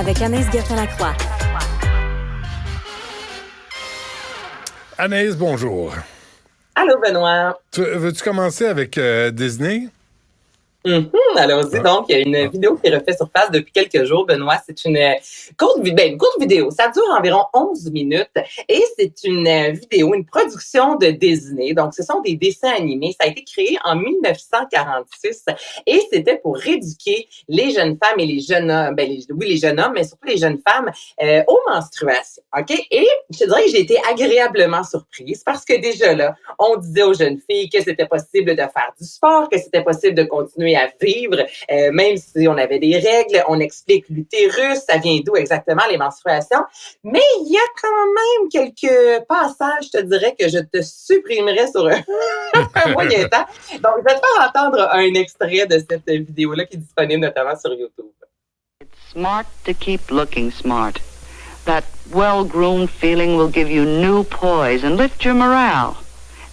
avec Anaïs Gertin-Lacroix. Anaïs, bonjour. Allô, Benoît. Veux-tu commencer avec Disney? Allons-y. Donc, il y a une vidéo qui refait surface depuis quelques jours, Benoît. C'est une une courte vidéo. Ça dure environ 11 minutes et c'est une vidéo, une production de Disney. Donc, ce sont des dessins animés. Ça a été créé en 1946 et c'était pour éduquer les jeunes femmes et les jeunes hommes, les jeunes hommes, mais surtout les jeunes femmes aux menstruations. OK? Et je te dirais que j'ai été agréablement surprise parce que déjà là, on disait aux jeunes filles que c'était possible de faire du sport, que c'était possible de continuer à vivre, même si on avait des règles. On explique l'utérus, ça vient d'où exactement les menstruations. Mais il y a quand même quelques passages, je te dirais, que je te supprimerais sur un moyen temps. Donc, je vais te faire entendre un extrait de cette vidéo-là qui est disponible notamment sur YouTube. It's smart to keep looking smart. That well-groomed feeling will give you new poise and lift your morale,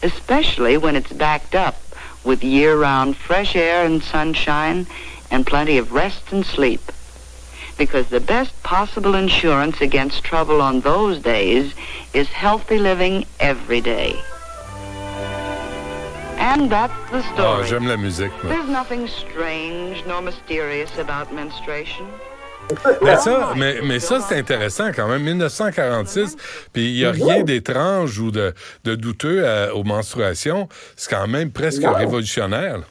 especially when it's backed up with year-round fresh air and sunshine and plenty of rest and sleep. Because the best possible insurance against trouble on those days is healthy living every day. And that's the story. J'aime la musique. Moi. There's nothing strange nor mysterious about menstruation. Mais ça, c'est intéressant quand même. 1946, puis il n'y a rien d'étrange ou de douteux aux menstruations. C'est quand même presque révolutionnaire.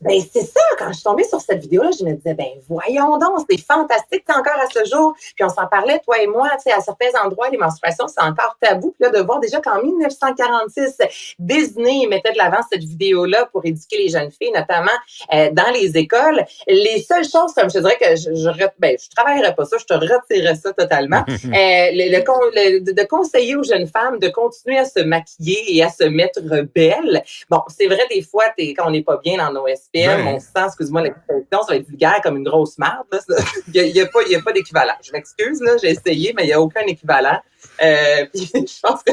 Ben, c'est ça. Quand je suis tombée sur cette vidéo-là, je me disais, ben, voyons donc, c'est fantastique encore à ce jour. Puis on s'en parlait, toi et moi, tu sais, à certains endroits, les menstruations, c'est encore tabou. Puis là, de voir déjà qu'en 1946, Disney mettait de l'avant cette vidéo-là pour éduquer les jeunes filles, notamment dans les écoles. Les seules choses, comme je te dirais que je travaillerais pas ça, je te retirerais ça totalement. De conseiller aux jeunes femmes de continuer à se maquiller et à se mettre belles. Bon, c'est vrai, des fois, quand on n'est pas bien dans nos SPM, on se sent, excuse-moi l'expression, ça va être vulgaire comme une grosse merde. Il n'y a pas d'équivalent. Je m'excuse, là, j'ai essayé, mais il n'y a aucun équivalent. Puis je pense que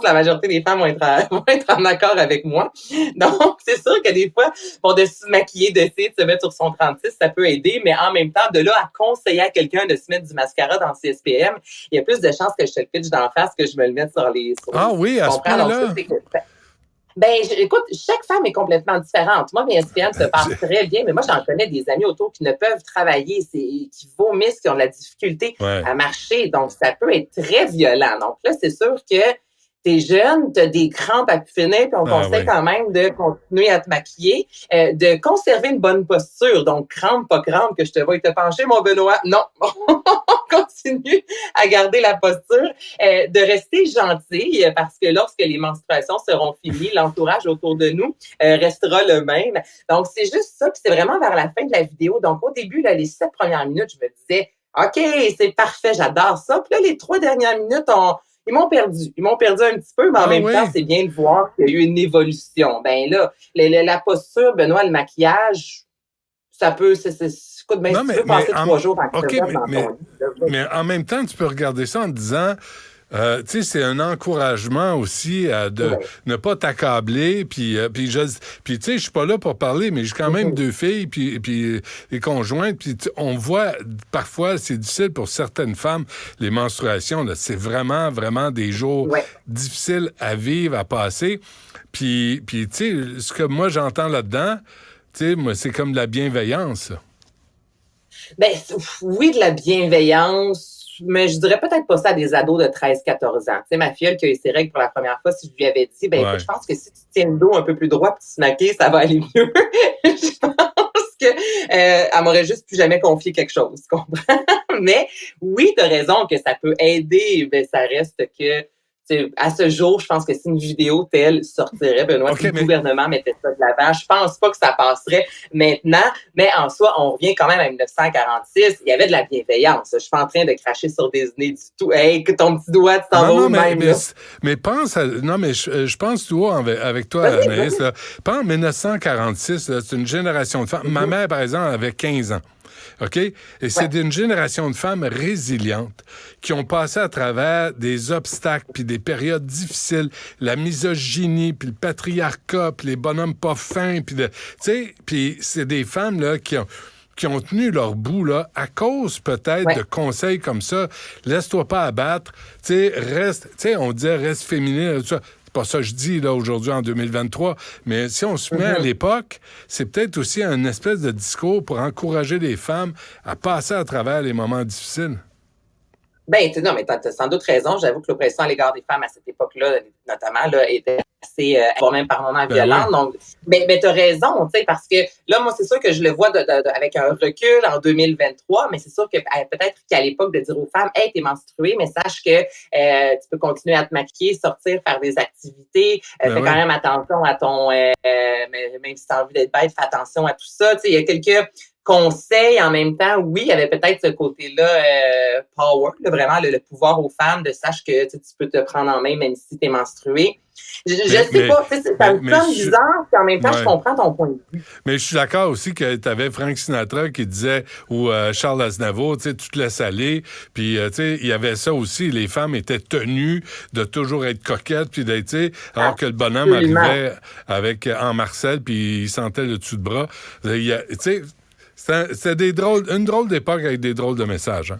la majorité des femmes vont être en accord avec moi. Donc, c'est sûr que des fois, pour de se maquiller, d'essayer de se mettre sur son 36, ça peut aider, mais en même temps, de là à conseiller à quelqu'un de se mettre du mascara dans ses SPM, il y a plus de chances que je te le pitche d'en face que je me le mette sur les... Oui, à ce point-là? Écoute, chaque femme est complètement différente. Moi, mes SPM se passent très bien, mais moi, j'en connais des amis autour qui ne peuvent travailler, qui vomissent, qui ont de la difficulté à marcher. Donc, ça peut être très violent. Donc là, c'est sûr que t'es jeune, t'as des crampes à pu finir, puis on conseille quand même de continuer à te maquiller, de conserver une bonne posture. Donc, crampe, pas crampe, que je te vois te pencher, mon Benoît. Non, on continue à garder la posture, de rester gentil, parce que lorsque les menstruations seront finies, l'entourage autour de nous restera le même. Donc, c'est juste ça, puis c'est vraiment vers la fin de la vidéo. Donc, au début, là, les 7 premières minutes, je me disais, OK, c'est parfait, j'adore ça. Puis là, les 3 dernières minutes, ils m'ont perdu. Ils m'ont perdu un petit peu, mais en même temps, c'est bien de voir qu'il y a eu une évolution. Ben là, la posture, Benoît, le maquillage, ça peut... Écoute, ben, si tu veux passer 3 jours avant que tu dans ton lit. Mais en même temps, tu peux regarder ça en te disant... tu sais, c'est un encouragement aussi de ne pas t'accabler. Puis tu sais, je suis pas là pour parler, mais j'ai quand même 2 filles, puis les conjointes. Puis on voit, parfois, c'est difficile pour certaines femmes, les menstruations. Là, c'est vraiment, vraiment des jours difficiles à vivre, à passer. Puis tu sais, ce que moi, j'entends là-dedans, tu sais, moi, c'est comme de la bienveillance. Ben, oui, de la bienveillance. Mais je dirais peut-être pas ça à des ados de 13-14 ans. Tu sais, ma filleule qui a eu ses règles pour la première fois, si je lui avais dit, écoute, je pense que si tu tiens le dos un peu plus droit puis tu te maquilles, ça va aller mieux. Je pense que elle m'aurait juste plus jamais confié quelque chose, tu comprends? Mais oui, t'as raison que ça peut aider, mais ça reste que à ce jour, je pense que si une vidéo telle sortirait, Benoît, si le gouvernement mettait ça de l'avant, je pense pas que ça passerait maintenant, mais en soi, on revient quand même à 1946, il y avait de la bienveillance. Je suis pas en train de cracher sur Disney du tout. Hey, que ton petit doigt, tu t'en vas au même, là. Mais pense à... Non, mais je pense, toi, avec toi, Anaïs, là, pense en 1946, là, c'est une génération de femmes. Ma mère, par exemple, avait 15 ans. OK? Et c'est d'une génération de femmes résilientes qui ont passé à travers des obstacles puis des périodes difficiles, la misogynie, puis le patriarcat, puis les bonhommes pas fins, puis tu sais, puis c'est des femmes là qui qui ont tenu leur bout, là, à cause peut-être de conseils comme ça. Laisse-toi pas abattre. Tu sais, reste, tu sais, on disait reste féminin, tout ça. C'est pas ça que je dis, là, aujourd'hui, en 2023. Mais si on se met à l'époque, c'est peut-être aussi un espèce de discours pour encourager les femmes à passer à travers les moments difficiles. Ben, non, mais t'as sans doute raison. J'avoue que l'oppression à l'égard des femmes à cette époque-là, notamment, là, était assez, même par moments violente. Oui. Donc, ben, t'as raison, tu sais, parce que là, moi, c'est sûr que je le vois avec un recul en 2023, mais c'est sûr que peut-être qu'à l'époque, de dire aux femmes, hey, t'es menstruée, mais sache que tu peux continuer à te maquiller, sortir, faire des activités, fais quand même attention à ton, même si t'as envie d'être bête, fais attention à tout ça. Tu sais, il y a quelques conseils en même temps. Oui, il y avait peut-être ce côté-là, power, là, vraiment le pouvoir aux femmes de sache que tu peux te prendre en main même si tu es menstruée. Je sais pas, ça me semble bizarre, puis en même temps, je comprends ton point de vue. Mais je suis d'accord aussi que tu avais Frank Sinatra qui disait, ou Charles Aznavour, tu sais, tu te laisses aller. Puis, tu sais, il y avait ça aussi, les femmes étaient tenues de toujours être coquettes, puis d'être, tu sais, alors que le bonhomme arrivait avec en Marcel, puis il sentait le dessus de bras. Tu sais, c'était une drôle d'époque avec des drôles de messages, hein?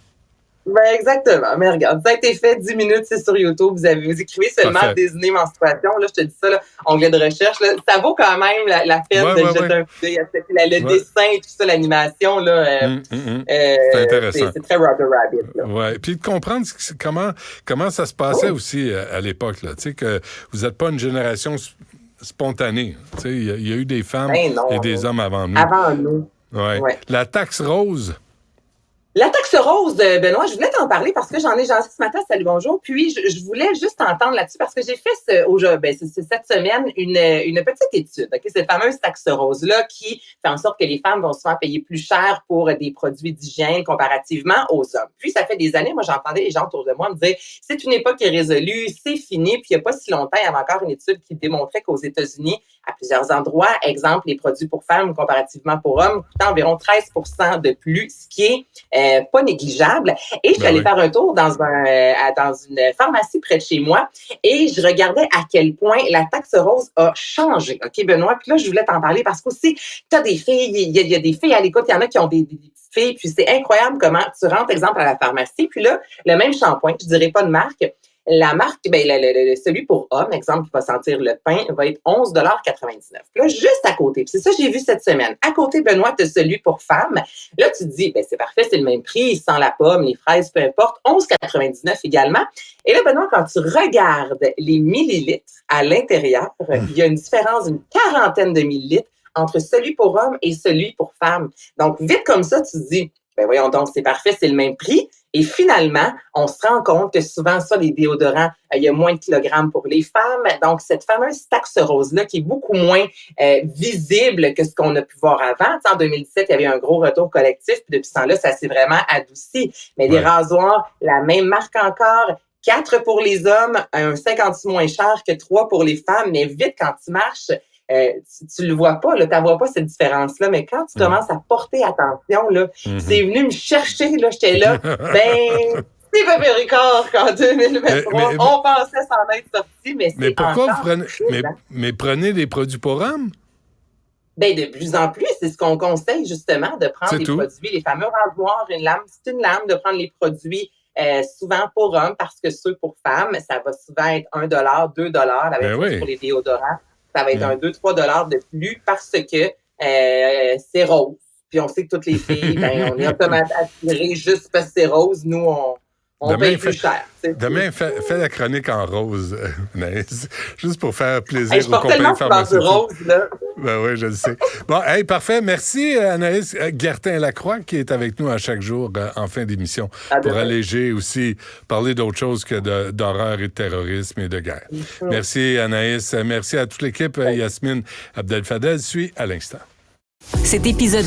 Ben exactement. Mais regarde, ça a été fait 10 minutes, c'est sur YouTube. Vous écrivez seulement désigner menstruation. Là, je te dis ça, là, onglet de recherche. Là, ça vaut quand même la peine de jeter un coup d'œil. Le dessin et tout ça, l'animation, là, c'est intéressant. C'est très Roger Rabbit. Oui, puis de comprendre comment ça se passait aussi à l'époque. Tu sais, que vous n'êtes pas une génération spontanée. Tu sais, il y a eu des femmes et des hommes avant nous. Avant nous. Ouais. La taxe rose. La taxe rose, Benoît, je voulais t'en parler parce que j'en ai jasé ce matin, salut, bonjour. Puis, je voulais juste t'entendre là-dessus parce que j'ai fait cette semaine une petite étude, okay? Cette fameuse taxe rose-là qui fait en sorte que les femmes vont souvent payer plus cher pour des produits d'hygiène comparativement aux hommes. Puis, ça fait des années, moi, j'entendais les gens autour de moi me dire c'est une époque qui est résolue, c'est fini. Puis, il n'y a pas si longtemps, il y avait encore une étude qui démontrait qu'aux États-Unis, à plusieurs endroits, exemple, les produits pour femmes comparativement pour hommes coûtent environ 13% de plus, ce qui est pas négligeable. Et je suis allée faire un tour dans une pharmacie près de chez moi et je regardais à quel point la taxe rose a changé. OK, Benoît? Puis là, je voulais t'en parler parce qu'aussi, tu as des filles, il y a des filles à l'écoute, il y en a qui ont des petites filles, puis c'est incroyable comment tu rentres, exemple, à la pharmacie, puis là, le même shampoing, je dirais pas de marque, la marque, celui pour homme, exemple, qui va sentir le pain, va être 11,99 $. Là, juste à côté, puis c'est ça que j'ai vu cette semaine. À côté, Benoît, tu as celui pour femme. Là, tu te dis, c'est parfait, c'est le même prix, il sent la pomme, les fraises, peu importe, 11,99 $ également. Et là, Benoît, quand tu regardes les millilitres à l'intérieur, il y a une différence d'une 40aine de millilitres entre celui pour homme et celui pour femme. Donc, vite comme ça, tu te dis, voyons donc, c'est parfait, c'est le même prix. Et finalement, on se rend compte que souvent, ça, les déodorants, il y a moins de kilogrammes pour les femmes. Donc, cette fameuse taxe rose-là, qui est beaucoup moins visible que ce qu'on a pu voir avant. T'sais, en 2017, il y avait un gros retour collectif. Puis depuis ce temps-là, ça s'est vraiment adouci. Mais des rasoirs, la même marque encore, 4 pour les hommes, un 56 moins cher que 3 pour les femmes. Mais vite, quand tu marches, tu le vois pas, là, tu vois pas cette différence-là, mais quand tu commences à porter attention, là, c'est venu me chercher, là, j'étais là, c'est Bébé Ricard qu'en 2023, on pensait s'en être sorti, mais c'est pourquoi vous prenez, mais prenez des produits pour hommes? De plus en plus, c'est ce qu'on conseille, justement, de prendre des produits, les fameux rasoirs, une lame, c'est une lame, de prendre les produits souvent pour hommes, parce que ceux pour femmes, ça va souvent être $1, $2, avec pour les déodorants. Ça va être un 2-3 $ de plus parce que c'est rose. Puis on sait que toutes les filles, on est automatiquement attirés juste parce que c'est rose. Nous, on paye plus cher. Demain, fais la chronique en rose, Anaïs, juste pour faire plaisir aux compagnies pharmaceutiques. Rose, là. Oui, je le sais. Bon, parfait. Merci, Anaïs Gertin-Lacroix, qui est avec nous à chaque jour en fin d'émission pour alléger aussi, parler d'autre chose que d'horreur et de terrorisme et de guerre. Merci, Anaïs. Merci à toute l'équipe. Yasmine Abdel-Fadel suit à l'instant. Cet épisode